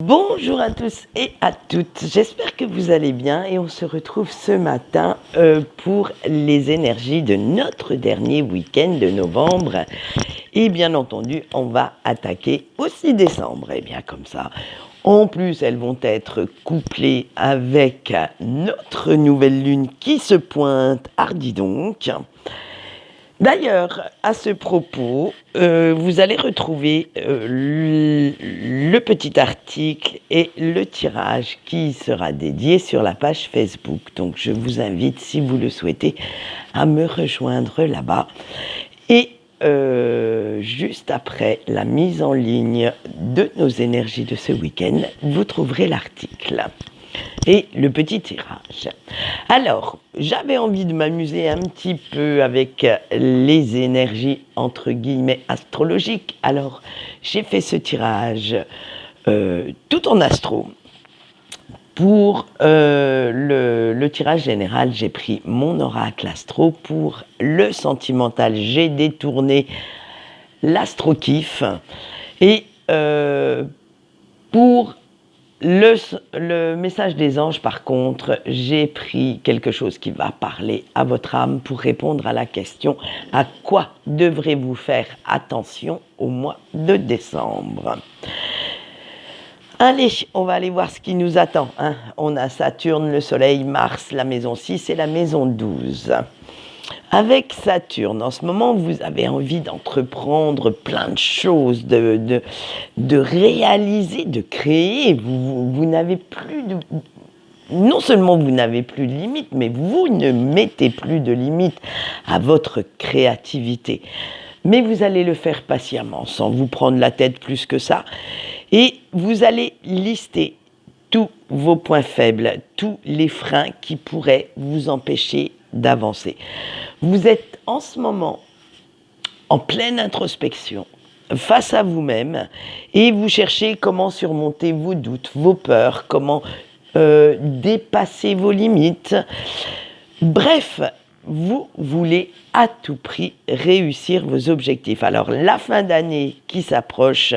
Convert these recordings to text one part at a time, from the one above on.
Bonjour à tous et à toutes, j'espère que vous allez bien et on se retrouve ce matin pour les énergies de notre dernier week-end de novembre. Et bien entendu, on va attaquer aussi décembre. Et bien comme ça, en plus, elles vont être couplées avec notre nouvelle lune qui se pointe, hardi donc. D'ailleurs, à ce propos, vous allez retrouver le petit article et le tirage qui sera dédié sur la page Facebook. Donc, je vous invite, si vous le souhaitez, à me rejoindre là-bas. Et juste après la mise en ligne de nos énergies de ce week-end, vous trouverez l'article et le petit tirage. Alors, j'avais envie de m'amuser un petit peu avec les énergies entre guillemets astrologiques. Alors, j'ai fait ce tirage tout en astro. Pour le tirage général, j'ai pris mon oracle astro. Pour le sentimental, j'ai détourné l'astro-kiff. Et pour le message des anges, par contre, j'ai pris quelque chose qui va parler à votre âme pour répondre à la question « À quoi devrez-vous faire attention au mois de décembre ?» Allez, on va aller voir ce qui nous attend. On a Saturne, le Soleil, Mars, la maison 6 et la maison 12. Avec Saturne, en ce moment, vous avez envie d'entreprendre plein de choses, de réaliser, de créer. Vous n'avez plus de... Non seulement vous n'avez plus de limites, mais vous ne mettez plus de limites à votre créativité. Mais vous allez le faire patiemment, sans vous prendre la tête plus que ça. Et vous allez lister tous vos points faibles, tous les freins qui pourraient vous empêcher d'avancer. Vous êtes en ce moment en pleine introspection, face à vous-même, et vous cherchez comment surmonter vos doutes, vos peurs, comment dépasser vos limites. Bref, vous voulez à tout prix réussir vos objectifs. Alors, la fin d'année qui s'approche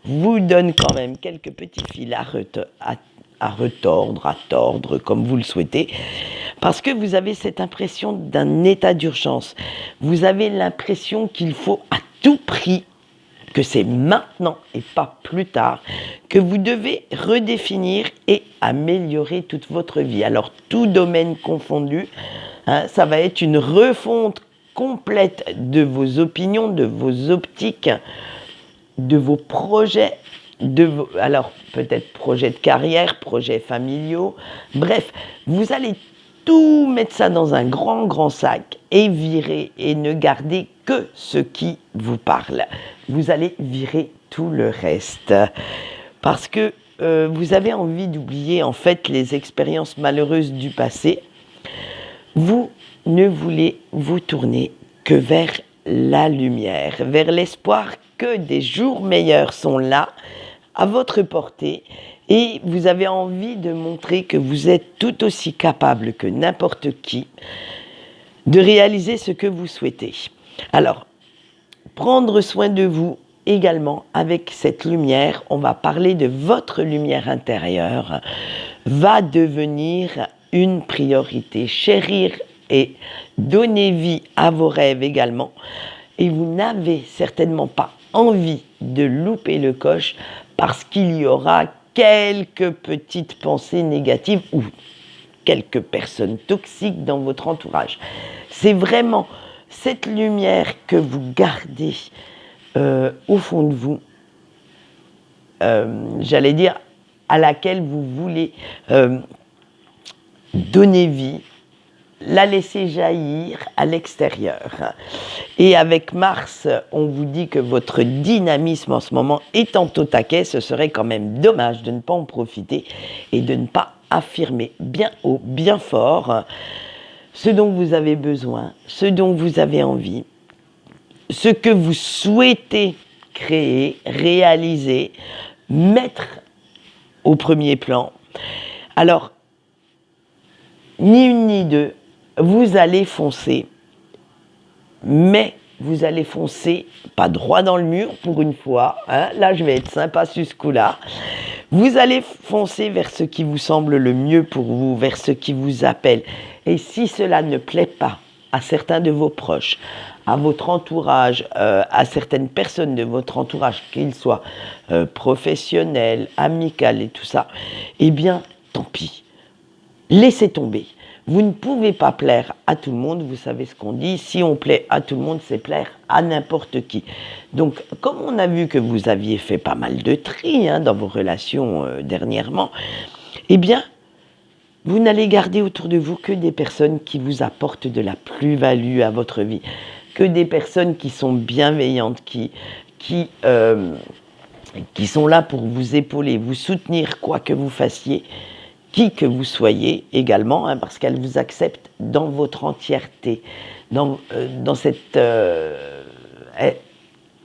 vous donne quand même quelques petits fils à retordre, à tordre, comme vous le souhaitez, parce que vous avez cette impression d'un état d'urgence. Vous avez l'impression qu'il faut à tout prix, que c'est maintenant et pas plus tard, que vous devez redéfinir et améliorer toute votre vie. Alors, tout domaine confondu, ça va être une refonte complète de vos opinions, de vos optiques, de vos projets, alors peut-être projets de carrière, projets familiaux, bref, vous allez tout mettre ça dans un grand sac et virer et ne garder que ce qui vous parle. Vous allez virer tout le reste parce que vous avez envie d'oublier en fait les expériences malheureuses du passé. Vous ne voulez vous tourner que vers la lumière, vers l'espoir que des jours meilleurs sont là, à votre portée, et vous avez envie de montrer que vous êtes tout aussi capable que n'importe qui de réaliser ce que vous souhaitez. Alors, prendre soin de vous également avec cette lumière, on va parler de votre lumière intérieure, va devenir une priorité. Chérir et donner vie à vos rêves également. Et vous n'avez certainement pas envie de louper le coche parce qu'il y aura quelques petites pensées négatives ou quelques personnes toxiques dans votre entourage. C'est vraiment cette lumière que vous gardez au fond de vous, j'allais dire, à laquelle vous voulez donner vie, la laisser jaillir à l'extérieur. Et avec Mars, on vous dit que votre dynamisme en ce moment étant au taquet, ce serait quand même dommage de ne pas en profiter et de ne pas affirmer bien haut, bien fort ce dont vous avez besoin, ce dont vous avez envie, ce que vous souhaitez créer, réaliser, mettre au premier plan. Alors, ni une ni deux, vous allez foncer, mais vous allez foncer, pas droit dans le mur pour une fois, hein, là je vais être sympa sur ce coup-là, vous allez foncer vers ce qui vous semble le mieux pour vous, vers ce qui vous appelle. Et si cela ne plaît pas à certains de vos proches, à votre entourage, à certaines personnes de votre entourage, qu'ils soient professionnels, amicales et tout ça, eh bien, tant pis. Laissez tomber. Vous ne pouvez pas plaire à tout le monde, vous savez ce qu'on dit, si on plaît à tout le monde, c'est plaire à n'importe qui. Donc, comme on a vu que vous aviez fait pas mal de tri dans vos relations dernièrement, eh bien, vous n'allez garder autour de vous que des personnes qui vous apportent de la plus-value à votre vie, que des personnes qui sont bienveillantes, qui sont là pour vous épauler, vous soutenir quoi que vous fassiez, qui que vous soyez également, parce qu'elles vous acceptent dans votre entièreté, dans cette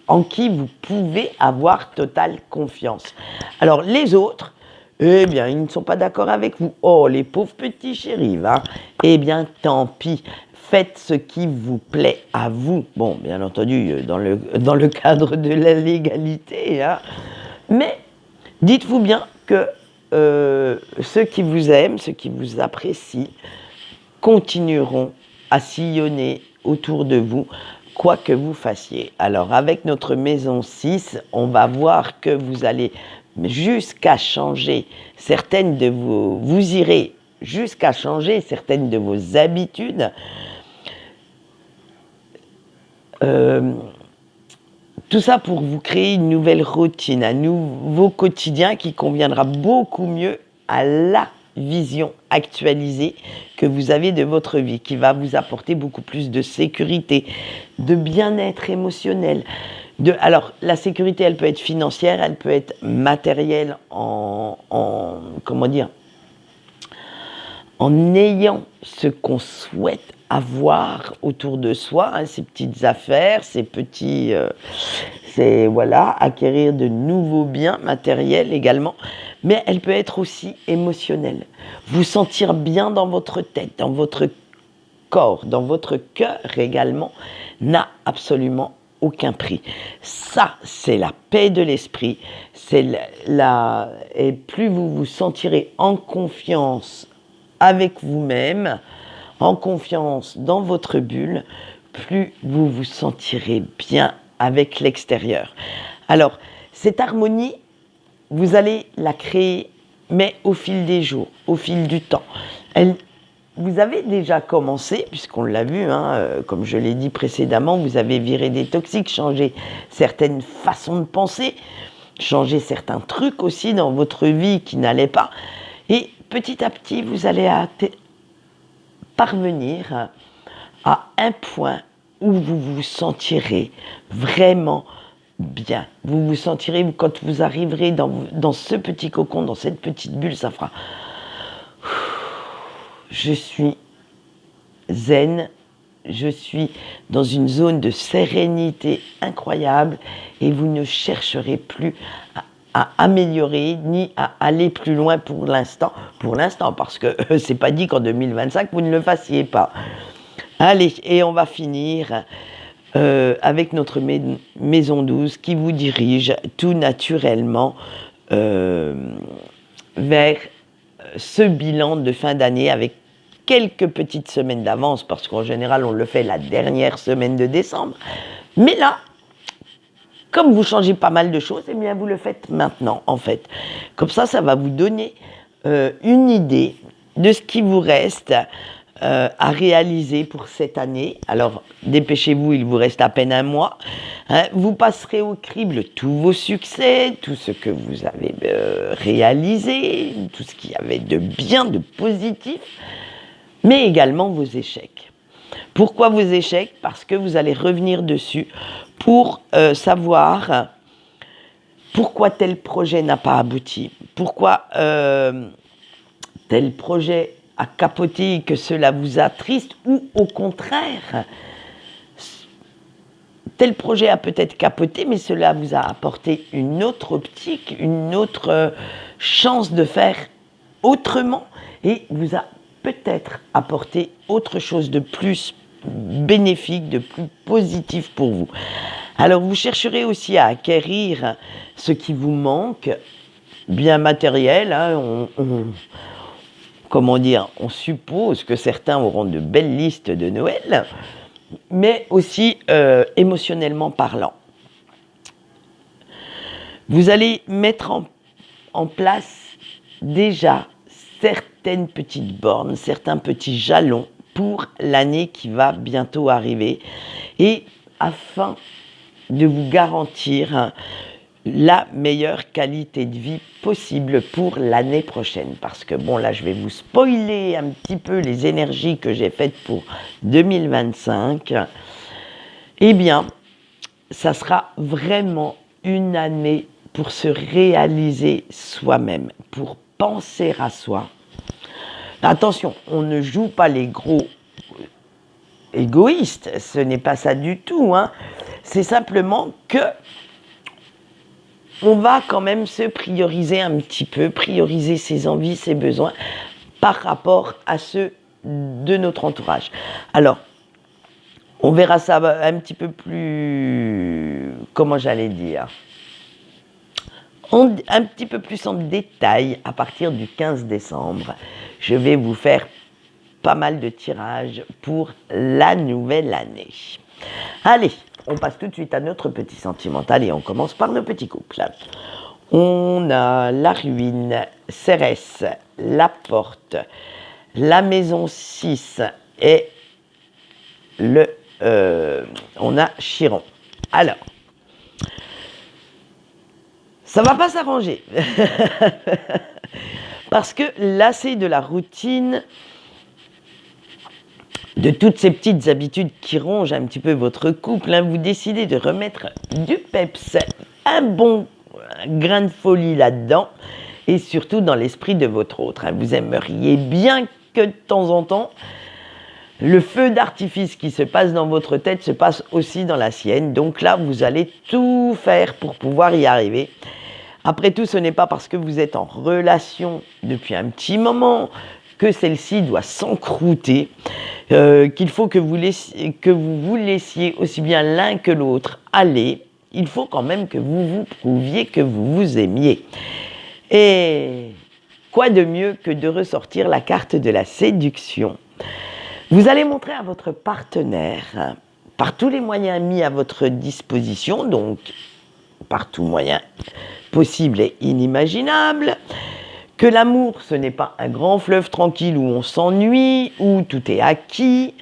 en qui vous pouvez avoir totale confiance. Alors les autres, eh bien, ils ne sont pas d'accord avec vous. Oh, les pauvres petits chéris, hein. Eh bien, tant pis. Faites ce qui vous plaît à vous. Bon, bien entendu, dans le cadre de la légalité, hein. Mais dites-vous bien que ceux qui vous aiment, ceux qui vous apprécient, continueront à sillonner autour de vous, quoi que vous fassiez. Alors, avec notre maison 6, on va voir que vous allez jusqu'à changer certaines de vos... Vous irez jusqu'à changer certaines de vos habitudes. Tout ça pour vous créer une nouvelle routine, un nouveau quotidien qui conviendra beaucoup mieux à la vision actualisée que vous avez de votre vie, qui va vous apporter beaucoup plus de sécurité, de bien-être émotionnel. Alors, la sécurité, elle peut être financière, elle peut être matérielle comment dire, en ayant ce qu'on souhaite avoir autour de soi, ces petites affaires, ces petits, acquérir de nouveaux biens matériels également, mais elle peut être aussi émotionnelle. Vous sentir bien dans votre tête, dans votre corps, dans votre cœur également, n'a absolument aucun prix. Ça, c'est la paix de l'esprit. Et plus vous vous sentirez en confiance avec vous-même, en confiance dans votre bulle, plus vous vous sentirez bien avec l'extérieur. Alors, cette harmonie, vous allez la créer, mais au fil des jours, au fil du temps. Vous avez déjà commencé, puisqu'on l'a vu, comme je l'ai dit précédemment, vous avez viré des toxiques, changé certaines façons de penser, changé certains trucs aussi dans votre vie qui n'allaient pas. Et petit à petit, vous allez parvenir à un point où vous vous sentirez vraiment bien. Vous vous sentirez, quand vous arriverez dans ce petit cocon, dans cette petite bulle, ça fera... Je suis zen, je suis dans une zone de sérénité incroyable et vous ne chercherez plus à améliorer ni à aller plus loin pour l'instant, parce que c'est pas dit qu'en 2025 vous ne le fassiez pas. Allez, et on va finir avec notre maison 12 qui vous dirige tout naturellement vers ce bilan de fin d'année avec quelques petites semaines d'avance, parce qu'en général on le fait la dernière semaine de décembre. Mais là, comme vous changez pas mal de choses, eh bien vous le faites maintenant en fait. Comme ça, ça va vous donner une idée de ce qui vous reste à réaliser pour cette année. Alors dépêchez-vous, il vous reste à peine un mois. Vous passerez au crible tous vos succès, tout ce que vous avez réalisé, tout ce qu'il y avait de bien, de positif, mais également vos échecs. Pourquoi vos échecs ? Parce que vous allez revenir dessus pour savoir pourquoi tel projet n'a pas abouti, pourquoi tel projet a capoté et que cela vous attriste, ou au contraire, tel projet a peut-être capoté, mais cela vous a apporté une autre optique, une autre chance de faire autrement, et vous a peut-être apporté autre chose de plus bénéfique, de plus positif pour vous. Alors vous chercherez aussi à acquérir ce qui vous manque, bien matériel, hein, comment dire, on suppose que certains auront de belles listes de Noël, mais aussi émotionnellement parlant. Vous allez mettre en place déjà certaines petites bornes, certains petits jalons pour l'année qui va bientôt arriver, et afin de vous garantir la meilleure qualité de vie possible pour l'année prochaine. Parce que bon, là, je vais vous spoiler un petit peu les énergies que j'ai faites pour 2025. Eh bien, ça sera vraiment une année pour se réaliser soi-même, pour penser à soi. Attention, on ne joue pas les gros égoïstes, ce n'est pas ça du tout, hein. C'est simplement que on va quand même se prioriser un petit peu, prioriser ses envies, ses besoins par rapport à ceux de notre entourage. Alors, on verra ça un petit peu plus, comment j'allais dire, un petit peu plus en détail à partir du 15 décembre. Je vais vous faire pas mal de tirages pour la nouvelle année. Allez, on passe tout de suite à notre petit sentimental et on commence par nos petits couples. On a la ruine, Cérès, la porte, la maison 6 et on a Chiron. Alors, ça va pas s'arranger. Parce que lassé de la routine, de toutes ces petites habitudes qui rongent un petit peu votre couple, hein, vous décidez de remettre du peps, un bon grain de folie là-dedans, et surtout dans l'esprit de votre autre. Hein. Vous aimeriez bien que de temps en temps, le feu d'artifice qui se passe dans votre tête se passe aussi dans la sienne. Donc là, vous allez tout faire pour pouvoir y arriver. Après tout, ce n'est pas parce que vous êtes en relation depuis un petit moment que celle-ci doit s'encrouter, qu'il faut que vous vous laissiez aussi bien l'un que l'autre aller. Il faut quand même que vous vous prouviez que vous vous aimiez. Et quoi de mieux que de ressortir la carte de la séduction ? Vous allez montrer à votre partenaire, par tous les moyens mis à votre disposition, donc par tous moyens possibles et inimaginables, que l'amour, ce n'est pas un grand fleuve tranquille où on s'ennuie, où tout est acquis,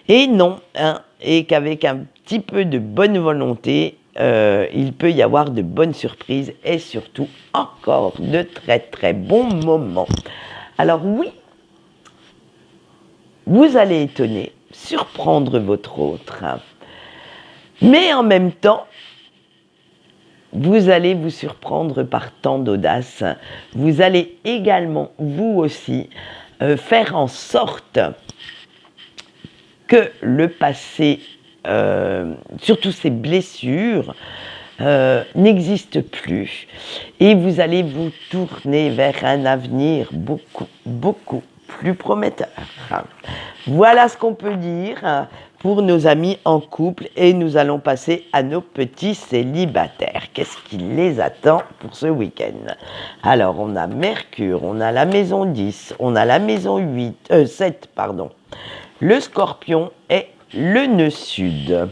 et non, hein, et qu'avec un petit peu de bonne volonté, il peut y avoir de bonnes surprises et surtout encore de très très bons moments. Alors oui, vous allez étonner, surprendre votre autre, hein, mais en même temps, vous allez vous surprendre par tant d'audace. Vous allez également, vous aussi, faire en sorte que le passé, surtout ces blessures, n'existent plus. Et vous allez vous tourner vers un avenir beaucoup, beaucoup plus prometteur. Voilà ce qu'on peut dire pour nos amis en couple et nous allons passer à nos petits célibataires. Qu'est-ce qui les attend pour ce week-end ? Alors, on a Mercure, on a la maison 10, on a la maison 7, le Scorpion et le nœud sud.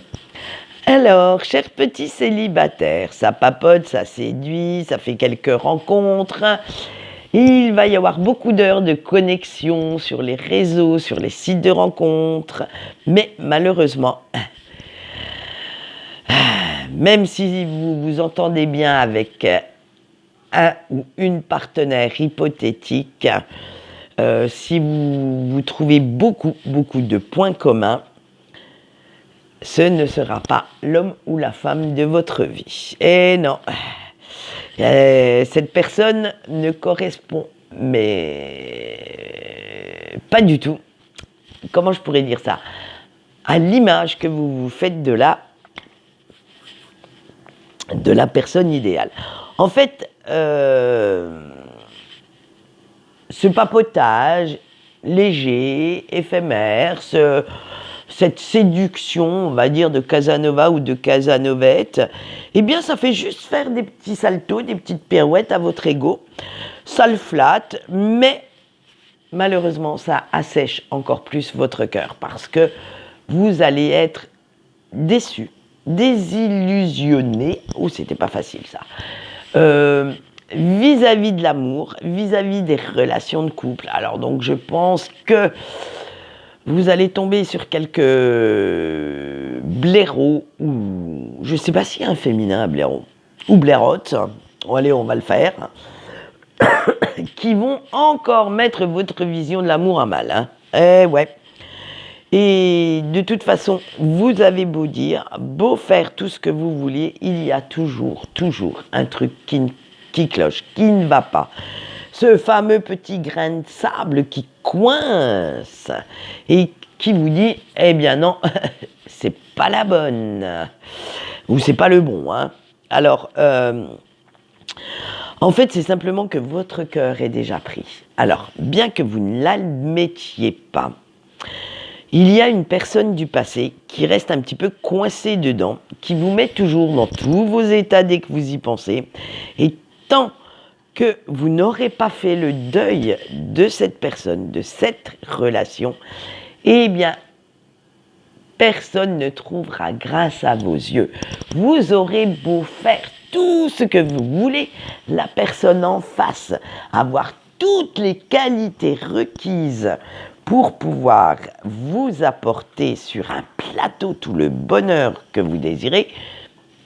Alors, chers petits célibataires, ça papote, ça séduit, ça fait quelques rencontres. Il va y avoir beaucoup d'heures de connexion sur les réseaux, sur les sites de rencontres, mais malheureusement, même si vous vous entendez bien avec un ou une partenaire hypothétique, si vous trouvez beaucoup de points communs, ce ne sera pas l'homme ou la femme de votre vie. Et non, cette personne ne correspond, mais pas du tout, comment je pourrais dire ça, à l'image que vous vous faites de la personne idéale. En fait, ce papotage léger, éphémère, ce cette séduction, on va dire, de Casanova ou de Casanovette, eh bien, ça fait juste faire des petits saltos, des petites pirouettes à votre ego. Ça le flatte, mais malheureusement, ça assèche encore plus votre cœur parce que vous allez être déçu, désillusionné. Oh, c'était pas facile ça. Vis-à-vis de l'amour, vis-à-vis des relations de couple. Alors donc je pense que vous allez tomber sur quelques blaireaux, ou je ne sais pas s'il y a un féminin à blaireau, ou blairotte, oh, allez on va le faire, qui vont encore mettre votre vision de l'amour à mal. Hein. Eh ouais. Et de toute façon, vous avez beau dire, beau faire tout ce que vous vouliez, il y a toujours un truc qui cloche, qui ne va pas. Ce fameux petit grain de sable qui coince et qui vous dit, eh bien non, c'est pas la bonne, ou c'est pas le bon. Hein. Alors, en fait, c'est simplement que votre cœur est déjà pris. Alors, bien que vous ne l'admettiez pas, il y a une personne du passé qui reste un petit peu coincée dedans, qui vous met toujours dans tous vos états dès que vous y pensez. Et tant que vous n'aurez pas fait le deuil de cette personne, de cette relation, eh bien, personne ne trouvera grâce à vos yeux. Vous aurez beau faire tout ce que vous voulez, la personne en face, avoir toutes les qualités requises pour pouvoir vous apporter sur un plateau tout le bonheur que vous désirez.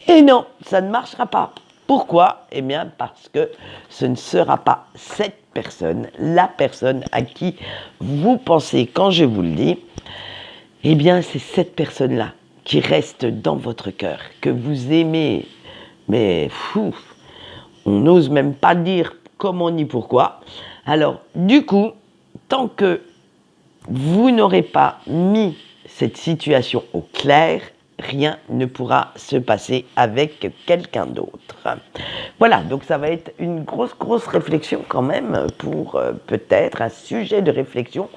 Et non, ça ne marchera pas. Pourquoi ? Eh bien, parce que ce ne sera pas cette personne, la personne à qui vous pensez quand je vous le dis. Eh bien, c'est cette personne-là qui reste dans votre cœur, que vous aimez. Mais fou, on n'ose même pas dire comment ni pourquoi. Alors, du coup, tant que vous n'aurez pas mis cette situation au clair, rien ne pourra se passer avec quelqu'un d'autre. Voilà, donc ça va être une grosse réflexion quand même pour peut-être un sujet de réflexion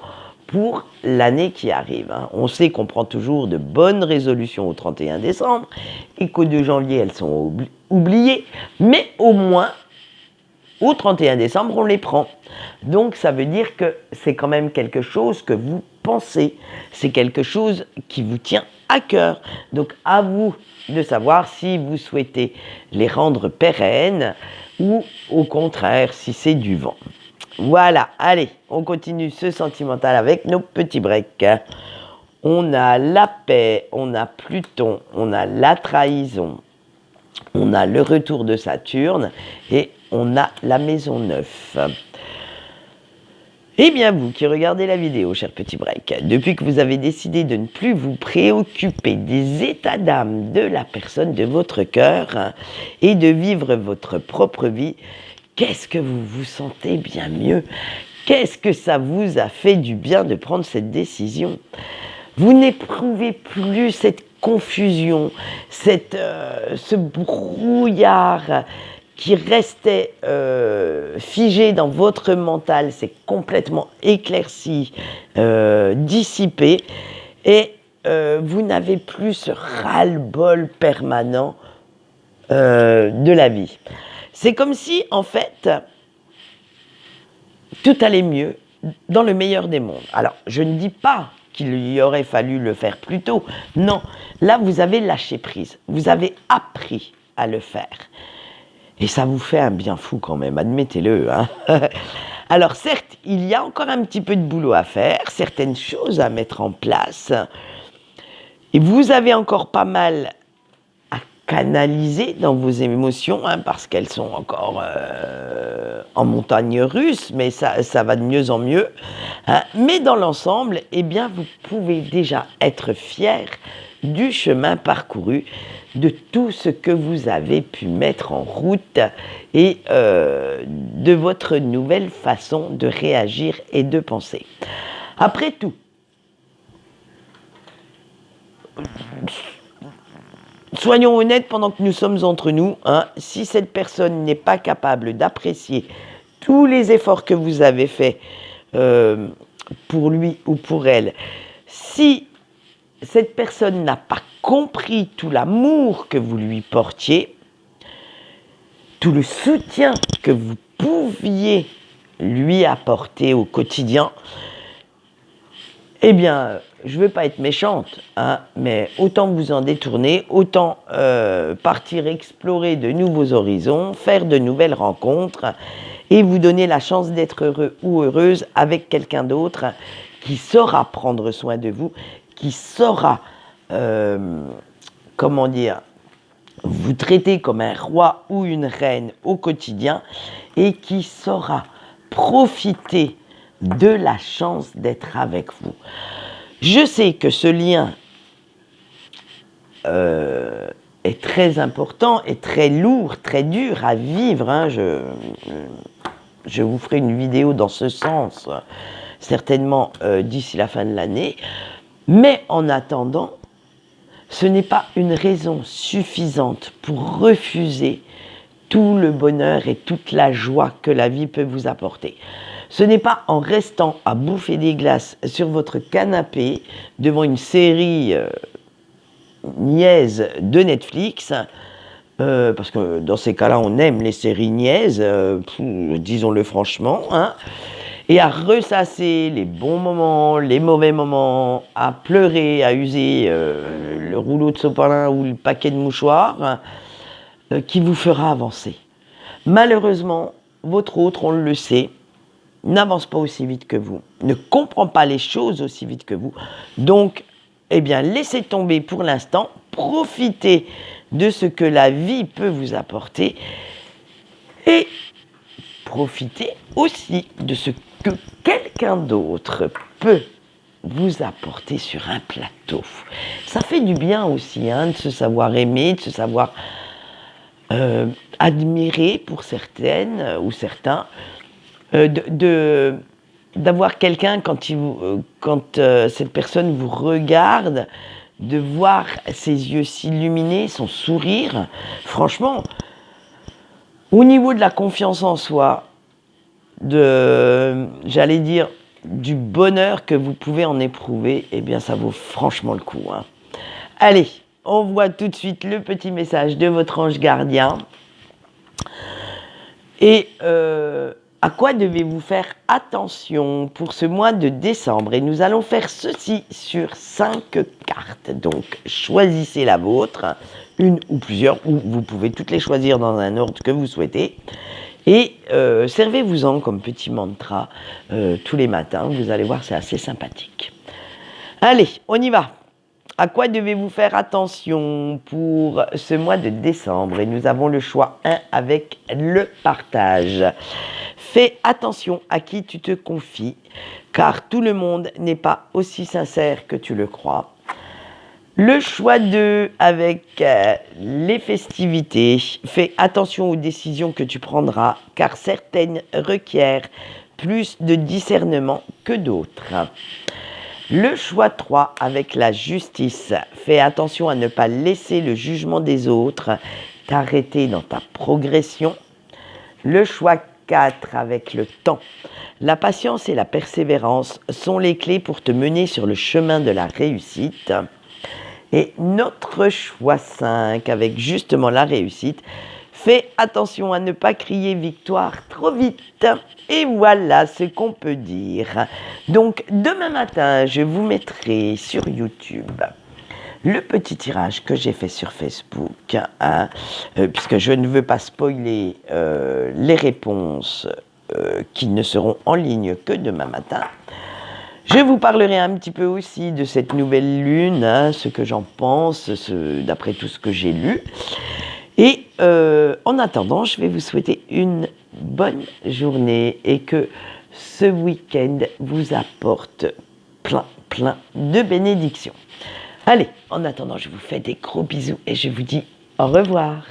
pour l'année qui arrive. Hein. On sait qu'on prend toujours de bonnes résolutions au 31 décembre et qu'au 2 janvier, elles sont oubliées, mais au moins, au 31 décembre, on les prend. Donc, ça veut dire que c'est quand même quelque chose que vous pensez. C'est quelque chose qui vous tient à cœur. Donc, à vous de savoir si vous souhaitez les rendre pérennes ou, au contraire, si c'est du vent. Voilà, allez, on continue ce sentimental avec nos petits breaks. On a la paix, on a Pluton, on a la trahison, on a le retour de Saturne et on a la maison 9. Eh bien vous qui regardez la vidéo, cher petit break, depuis que vous avez décidé de ne plus vous préoccuper des états d'âme de la personne de votre cœur et de vivre votre propre vie, qu'est-ce que vous vous sentez bien mieux? Qu'est-ce que ça vous a fait du bien de prendre cette décision? Vous n'éprouvez plus cette confusion, ce brouillard qui restait figé dans votre mental, c'est complètement éclairci, dissipé, et vous n'avez plus ce ras-le-bol permanent de la vie. C'est comme si, en fait, tout allait mieux dans le meilleur des mondes. Alors, je ne dis pas qu'il y aurait fallu le faire plus tôt. Non, là, vous avez lâché prise. Vous avez appris à le faire. Et ça vous fait un bien fou quand même, admettez-le. Hein. Alors, certes, il y a encore un petit peu de boulot à faire, certaines choses à mettre en place. Et vous avez encore pas mal canaliser dans vos émotions, hein, parce qu'elles sont encore en montagne russe, mais ça va de mieux en mieux. Hein. Mais dans l'ensemble, eh bien, vous pouvez déjà être fier du chemin parcouru, de tout ce que vous avez pu mettre en route et de votre nouvelle façon de réagir et de penser. Après tout, soyons honnêtes pendant que nous sommes entre nous, hein, si cette personne n'est pas capable d'apprécier tous les efforts que vous avez faits pour lui ou pour elle, si cette personne n'a pas compris tout l'amour que vous lui portiez, tout le soutien que vous pouviez lui apporter au quotidien, eh bien, je ne veux pas être méchante, hein, mais autant vous en détourner, autant partir explorer de nouveaux horizons, faire de nouvelles rencontres et vous donner la chance d'être heureux ou heureuse avec quelqu'un d'autre qui saura prendre soin de vous, qui saura, comment dire, vous traiter comme un roi ou une reine au quotidien et qui saura profiter de la chance d'être avec vous. Je sais que ce lien est très important et très lourd, très dur à vivre. Hein. Je vous ferai une vidéo dans ce sens, certainement d'ici la fin de l'année. Mais en attendant, ce n'est pas une raison suffisante pour refuser tout le bonheur et toute la joie que la vie peut vous apporter. Ce n'est pas en restant à bouffer des glaces sur votre canapé devant une série niaise de Netflix, parce que dans ces cas-là, on aime les séries niaises, disons-le franchement, hein, et à ressasser les bons moments, les mauvais moments, à pleurer, à user le rouleau de sopalin ou le paquet de mouchoirs, qui vous fera avancer. Malheureusement, votre autre, on le sait, n'avance pas aussi vite que vous, ne comprend pas les choses aussi vite que vous. Donc, eh bien, laissez tomber pour l'instant, profitez de ce que la vie peut vous apporter et profitez aussi de ce que quelqu'un d'autre peut vous apporter sur un plateau. Ça fait du bien aussi, hein, de se savoir aimer, de se savoir admirer pour certaines ou certains, d'avoir quelqu'un quand cette personne vous regarde, de voir ses yeux s'illuminer, son sourire. Franchement, au niveau de la confiance en soi, j'allais dire, du bonheur que vous pouvez en éprouver, eh bien ça vaut franchement le coup, hein. Allez, on voit tout de suite le petit message de votre ange gardien. Et à quoi devez-vous faire attention pour ce mois de décembre? Et nous allons faire ceci sur 5 cartes. Donc, choisissez la vôtre, une ou plusieurs, ou vous pouvez toutes les choisir dans un ordre que vous souhaitez. Et servez-vous-en comme petit mantra tous les matins. Vous allez voir, c'est assez sympathique. Allez, on y va. À quoi devez-vous faire attention pour ce mois de décembre? Et nous avons le choix 1 avec le partage. Fais attention à qui tu te confies, car tout le monde n'est pas aussi sincère que tu le crois. Le choix 2 avec les festivités. Fais attention aux décisions que tu prendras, car certaines requièrent plus de discernement que d'autres. Le choix 3 avec la justice. Fais attention à ne pas laisser le jugement des autres t'arrêter dans ta progression. Le choix 4 avec le temps. La patience et la persévérance sont les clés pour te mener sur le chemin de la réussite. Et notre choix 5 avec justement la réussite. Fais attention à ne pas crier victoire trop vite. Et voilà ce qu'on peut dire. Donc demain matin, je vous mettrai sur YouTube le petit tirage que j'ai fait sur Facebook, hein, puisque je ne veux pas spoiler les réponses qui ne seront en ligne que demain matin. Je vous parlerai un petit peu aussi de cette nouvelle lune, hein, ce que j'en pense, d'après tout ce que j'ai lu. Et en attendant, je vais vous souhaiter une bonne journée et que ce week-end vous apporte plein de bénédictions. Allez, en attendant, je vous fais des gros bisous et je vous dis au revoir.